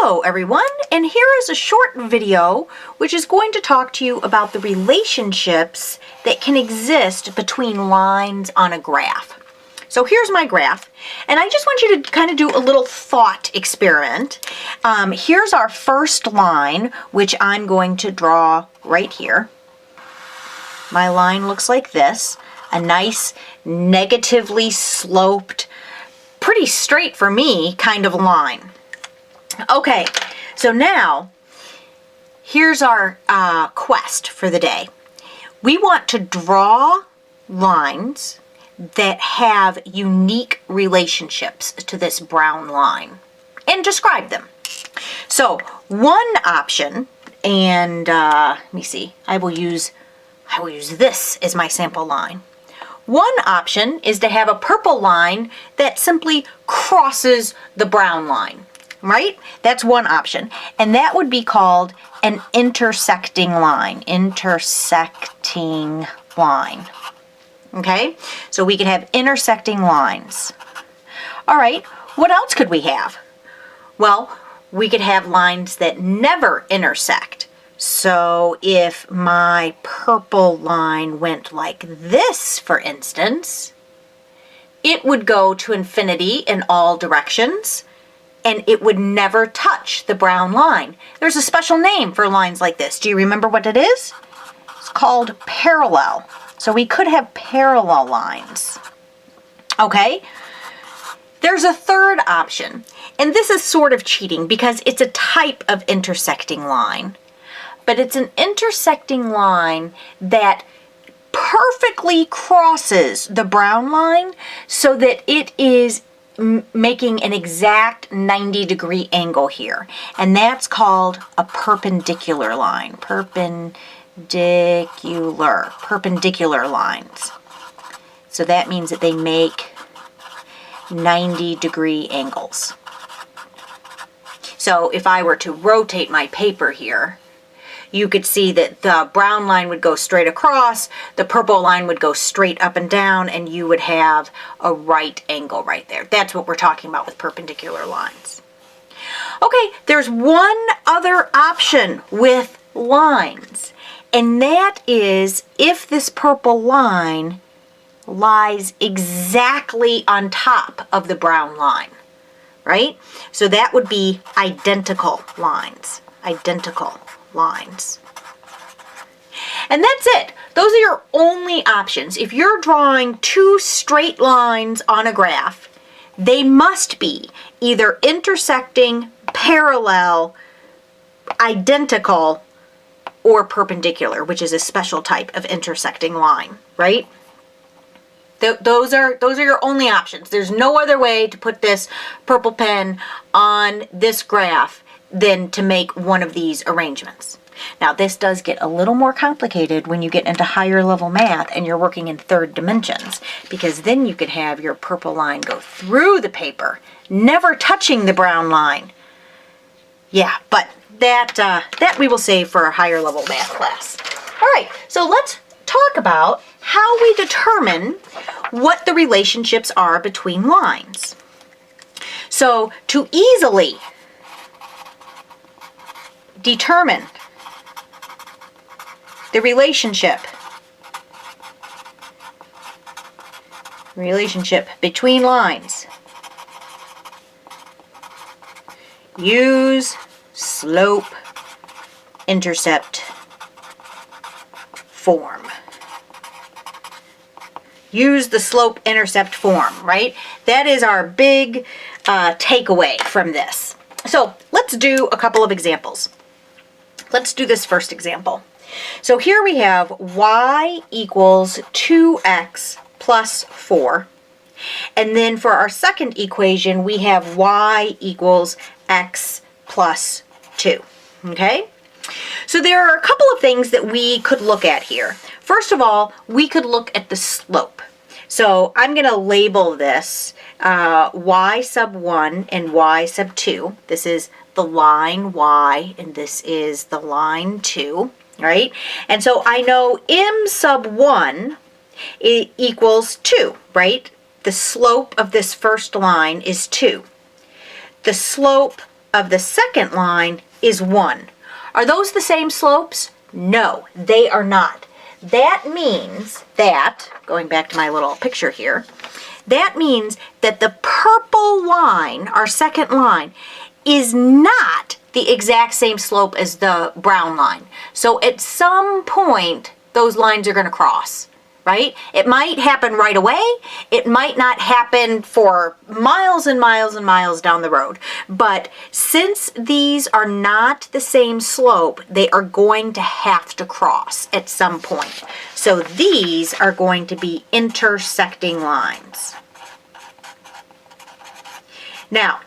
Hello everyone, and here is a short video which is going to talk to you about the relationships that can exist between lines on a graph. So here's my graph, and I just want you to kind of do a little thought experiment. Here's our first line, which I'm going to draw right here. My line looks like this, a nice negatively sloped, pretty straight for me kind of line. Okay, so now here's our quest for the day. We want to draw lines that have unique relationships to this brown line and describe them. So one option, and let me see, I will use this as my sample line. One option is to have a purple line that simply crosses the brown line. Right? That's one option. And that would be called an intersecting line. Intersecting line. Okay? So we could have intersecting lines. All right. What else could we have? Well, we could have lines that never intersect. So if my purple line went like this, for instance, it would go to infinity in all directions, and it would never touch the brown line. There's a special name for lines like this. Do you remember what it is? It's called parallel. So we could have parallel lines. Okay? There's a third option, and this is sort of cheating because it's a type of intersecting line. But it's an intersecting line that perfectly crosses the brown line so that it is making an exact 90-degree angle here, and that's called a perpendicular line. Perpendicular lines. So that means that they make 90-degree angles. So if I were to rotate my paper here, you could see that the brown line would go straight across, the purple line would go straight up and down, and you would have a right angle right there. That's what we're talking about with perpendicular lines. Okay, there's one other option with lines, and that is if this purple line lies exactly on top of the brown line, right? So that would be identical lines. Identical lines. And that's it. Those are your only options. If you're drawing two straight lines on a graph, they must be either intersecting, parallel, identical, or perpendicular, which is a special type of intersecting line, right? Those are your only options. There's no other way to put this purple pen on this graph than to make one of these arrangements. Now, this does get a little more complicated when you get into higher level math and you're working in third dimensions, because then you could have your purple line go through the paper, never touching the brown line. Yeah, but that we will save for a higher level math class. All right, so let's talk about how we determine what the relationships are between lines. So to easily determine the relationship between lines, use slope-intercept form. Use the slope-intercept form, right? That is our big takeaway from this. So let's do a couple of examples. Let's do this first example. So here we have y equals 2x plus 4. And then for our second equation, we have y equals x plus 2. Okay? So there are a couple of things that we could look at here. First of all, we could look at the slope. So I'm going to label this y sub 1 and y sub 2. This is the line y, and this is the line 2, right? And so I know m sub 1 equals 2, right? The slope of this first line is 2. The slope of the second line is 1. Are those the same slopes? No, they are not. That means that, going back to my little picture here, that means that the purple line, our second line, is not the exact same slope as the brown line. So at some point, those lines are going to cross, right? It might happen right away. It might not happen for miles and miles and miles down the road. But since these are not the same slope, they are going to have to cross at some point. So these are going to be intersecting lines. Now,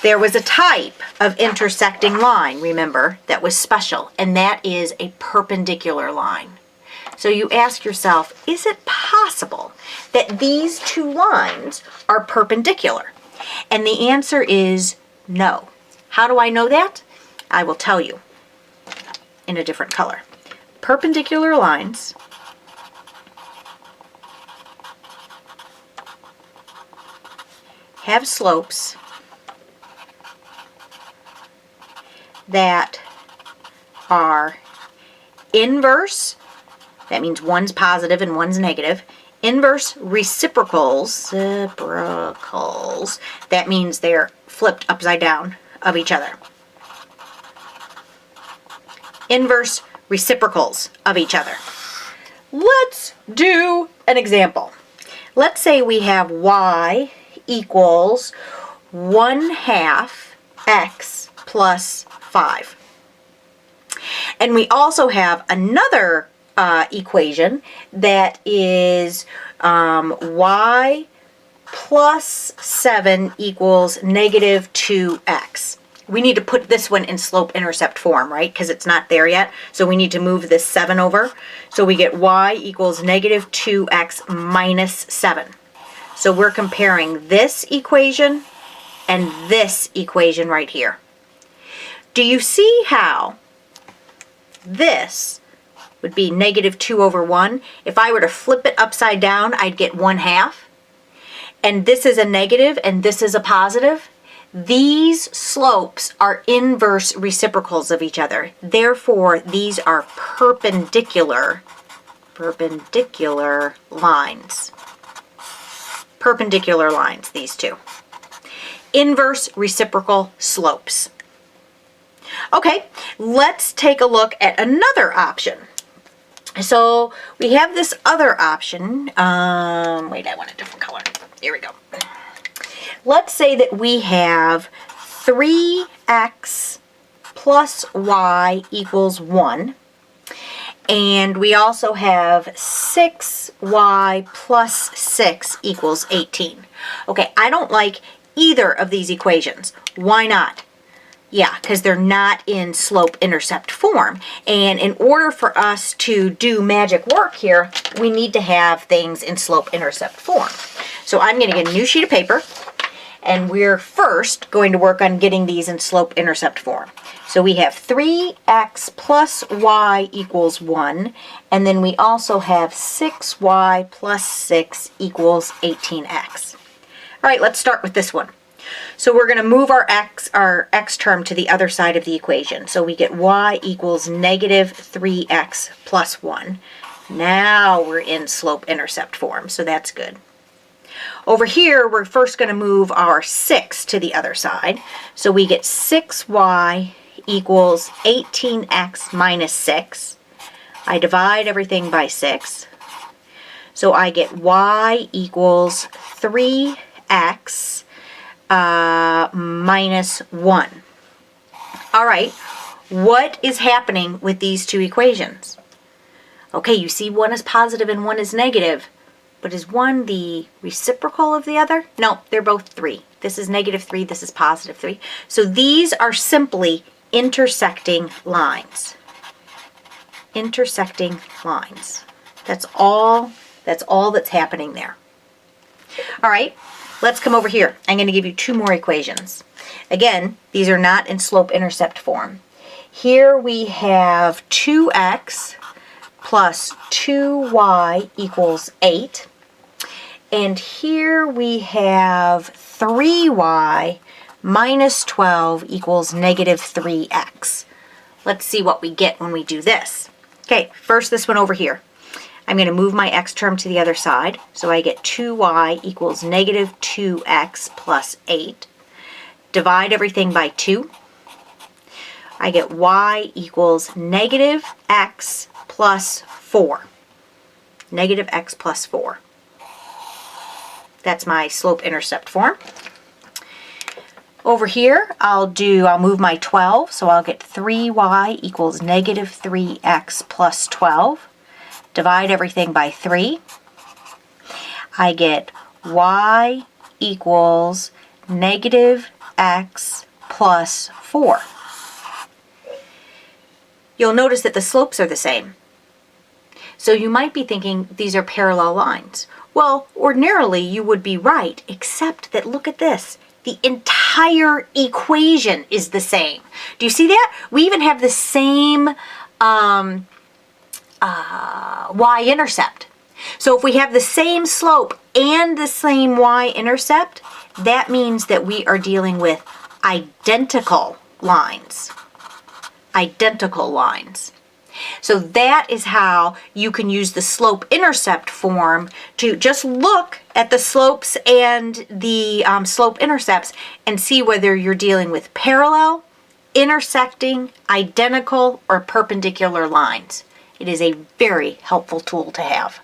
there was a type of intersecting line, remember, that was special, and that is a perpendicular line. So you ask yourself, is it possible that these two lines are perpendicular? And the answer is no. How do I know that? I will tell you in a different color. Perpendicular lines have slopes that are inverse, that means one's positive and one's negative, inverse reciprocals, that means they're flipped upside down of each other. Inverse reciprocals of each other. Let's do an example. Let's say we have y equals 1/2 x plus 5. And we also have another equation that is y plus 7 equals negative 2x. We need to put this one in slope-intercept form, right? Because it's not there yet. So we need to move this 7 over. So we get y equals negative 2x minus 7. So we're comparing this equation and this equation right here. Do you see how this would be negative 2 over 1? If I were to flip it upside down, I'd get 1/2. And this is a negative and this is a positive. These slopes are inverse reciprocals of each other. Therefore, these are perpendicular lines. Perpendicular lines, these two. Inverse reciprocal slopes. Okay, let's take a look at another option. So we have this other option. Wait, I want a different color. Here we go. Let's say that we have 3x plus y equals 1. And we also have 6y plus 6 equals 18. Okay, I don't like either of these equations. Why not? Yeah, because they're not in slope-intercept form. And in order for us to do magic work here, we need to have things in slope-intercept form. So I'm going to get a new sheet of paper, and we're first going to work on getting these in slope-intercept form. So we have 3x plus y equals 1, and then we also have 6y plus 6 equals 18x. All right, let's start with this one. So we're going to move our x term to the other side of the equation. So we get y equals negative 3x plus 1. Now we're in slope-intercept form, so that's good. Over here, we're first going to move our 6 to the other side. So we get 6y equals 18x minus 6. I divide everything by 6. So I get y equals 3x minus 1. All right, what is happening with these two equations? Okay, you see one is positive and one is negative, but is one the reciprocal of the other? No, they're both 3. This is negative 3, this is positive 3. So these are simply intersecting lines. Intersecting lines. That's all that's happening there. All right. Let's come over here. I'm going to give you 2 more equations. Again, these are not in slope-intercept form. Here we have 2x plus 2y equals 8. And here we have 3y minus 12 equals negative 3x. Let's see what we get when we do this. Okay, first this one over here. I'm going to move my x term to the other side. So I get 2y equals negative 2x plus 8. Divide everything by 2. I get y equals negative x plus 4. Negative x plus 4. That's my slope-intercept form. Over here, I'll move my 12, so I'll get 3y equals negative 3x plus 12. Divide everything by 3. I get y equals negative x plus 4. You'll notice that the slopes are the same. So you might be thinking these are parallel lines. Well, ordinarily you would be right, except that look at this. The entire equation is the same. Do you see that? We even have the same y-intercept. So if we have the same slope and the same y-intercept, that means that we are dealing with identical lines. Identical lines. So that is how you can use the slope-intercept form to just look at the slopes and the slope-intercepts and see whether you're dealing with parallel, intersecting, identical, or perpendicular lines. It is a very helpful tool to have.